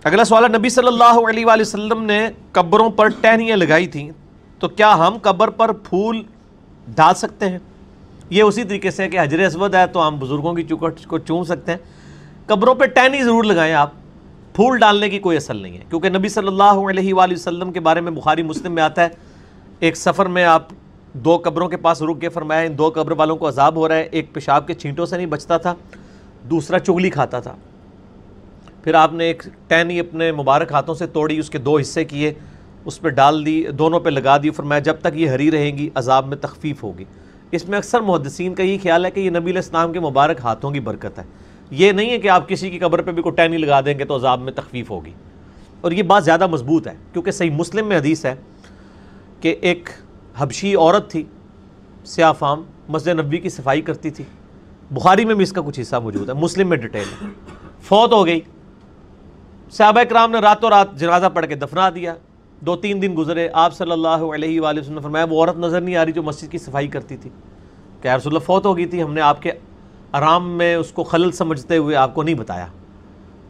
اگلا سوال ہے، نبی صلی اللہ علیہ وآلہ وسلم نے قبروں پر ٹہنیاں لگائی تھیں، تو کیا ہم قبر پر پھول ڈال سکتے ہیں؟ یہ اسی طریقے سے کہ حجر اسود ہے تو ہم بزرگوں کی چوکھٹ کو چوم سکتے ہیں، قبروں پہ ٹہنی ضرور لگائیں آپ، پھول ڈالنے کی کوئی اصل نہیں ہے، کیونکہ نبی صلی اللہ علیہ وآلہ وسلم کے بارے میں بخاری مسلم میں آتا ہے، ایک سفر میں آپ دو قبروں کے پاس رک کے فرمایا ان دو قبر والوں کو عذاب ہو رہا ہے، ایک پیشاب کے چھینٹوں سے نہیں بچتا تھا، دوسرا چغلی کھاتا تھا۔ پھر آپ نے ایک ٹہنی اپنے مبارک ہاتھوں سے توڑی، اس کے دو حصے کیے، اس پہ ڈال دی، دونوں پہ لگا دی، فرمایا جب تک یہ ہری رہیں گی عذاب میں تخفیف ہوگی۔ اس میں اکثر محدثین کا یہ خیال ہے کہ یہ نبی علیہ السلام کے مبارک ہاتھوں کی برکت ہے، یہ نہیں ہے کہ آپ کسی کی قبر پہ بھی کوئی ٹہنی لگا دیں گے تو عذاب میں تخفیف ہوگی، اور یہ بات زیادہ مضبوط ہے، کیونکہ صحیح مسلم میں حدیث ہے کہ ایک حبشی عورت تھی سیاہ فام، مسجد نبوی کی صفائی کرتی تھی، بخاری میں بھی اس کا کچھ حصہ موجود ہے، مسلم میں ڈیٹیل ہے، فوت ہو گئی، صحابہ کرام نے راتوں رات جنازہ پڑھ کے دفنا دیا، 2-3 دن گزرے، آپ صلی اللہ علیہ وآلہ وسلم نے فرمایا وہ عورت نظر نہیں آ رہی جو مسجد کی صفائی کرتی تھی، کہ یا رسول اللہ فوت ہو گئی تھی، ہم نے آپ کے آرام میں اس کو خلل سمجھتے ہوئے آپ کو نہیں بتایا،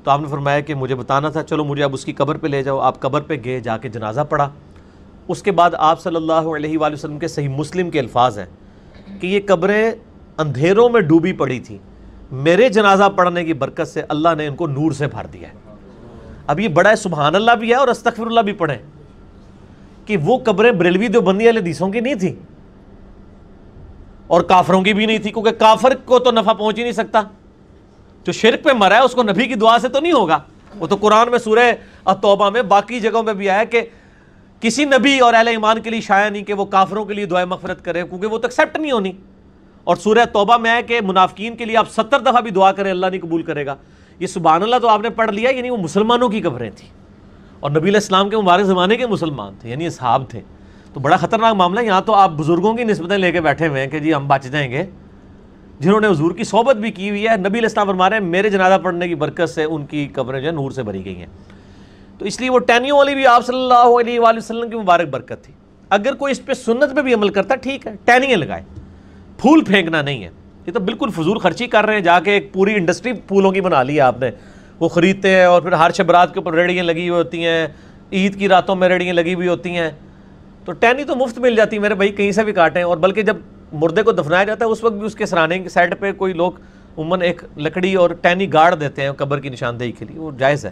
تو آپ نے فرمایا کہ مجھے بتانا تھا، چلو مجھے اب اس کی قبر پہ لے جاؤ۔ آپ قبر پہ گئے، جا کے جنازہ پڑھا، اس کے بعد آپ صلی اللہ علیہ وآلہ وسلم کے صحیح مسلم کے الفاظ ہیں کہ یہ قبریں اندھیروں میں ڈوبی پڑی تھیں، میرے جنازہ پڑھنے کی برکت سے اللہ نے ان کو نور سے بھر دیا ہے۔ اب یہ بڑا سبحان اللہ بھی ہے اور استغفر اللہ بھی پڑھیں کہ وہ قبریں بریلوی دیوبندی والے حدیثوں کی نہیں تھی اور کافروں کی بھی نہیں تھی، کیونکہ کافر کو تو نفع پہنچ ہی نہیں سکتا، جو شرک پہ مرا ہے اس کو نبی کی دعا سے تو نہیں ہوگا، وہ تو قرآن میں سورہ التوبہ میں باقی جگہوں میں بھی آیا کہ کسی نبی اور اہل ایمان کے لیے شایع نہیں کہ وہ کافروں کے لیے دعائے مغفرت کرے، کیونکہ وہ تو ایکسیپٹ نہیں ہونی، اور سورہ توبہ میں ہے کہ منافقین کے لیے آپ 70 دفعہ بھی دعا کریں اللہ نہیں قبول کرے گا۔ یہ سبحان اللہ تو آپ نے پڑھ لیا، یعنی وہ مسلمانوں کی قبریں تھیں اور نبی علیہ السلام کے مبارک زمانے کے مسلمان تھے، یعنی اصحاب تھے، تو بڑا خطرناک معاملہ ہے۔ یہاں تو آپ بزرگوں کی نسبتیں لے کے بیٹھے ہوئے ہیں کہ جی ہم بچ جائیں گے، جنہوں نے حضور کی صحبت بھی کی ہوئی ہے، نبی علیہ السلام فرما رہے ہیں میرے جنازہ پڑھنے کی برکت سے ان کی قبریں جو ہے نور سے بھری گئی ہیں، تو اس لیے وہ ٹہنیوں والی بھی آپ صلی اللہ علیہ وآلہ وسلم کی مبارک برکت تھی۔ اگر کوئی اس پہ سنت پہ بھی عمل کرتا ٹھیک ہے، ٹہنیاں لگائے، پھول پھینکنا نہیں ہے، یہ تو بالکل فضول خرچی کر رہے ہیں، جا کے ایک پوری انڈسٹری پھولوں کی بنا لی ہے آپ نے، وہ خریدتے ہیں اور پھر ہر شب رات کے اوپر ریڑیاں لگی ہوئی ہوتی ہیں، عید کی راتوں میں ریڑیاں لگی ہوئی ہوتی ہیں، تو ٹہنی تو مفت مل جاتی ہے میرے بھائی، کہیں سے بھی کاٹیں، اور بلکہ جب مردے کو دفنایا جاتا ہے اس وقت بھی اس کے سرانے کی سائڈ پہ کوئی لوگ عموماً ایک لکڑی اور ٹہنی گاڑ دیتے ہیں قبر کی نشاندہی کے لیے، وہ جائز ہے۔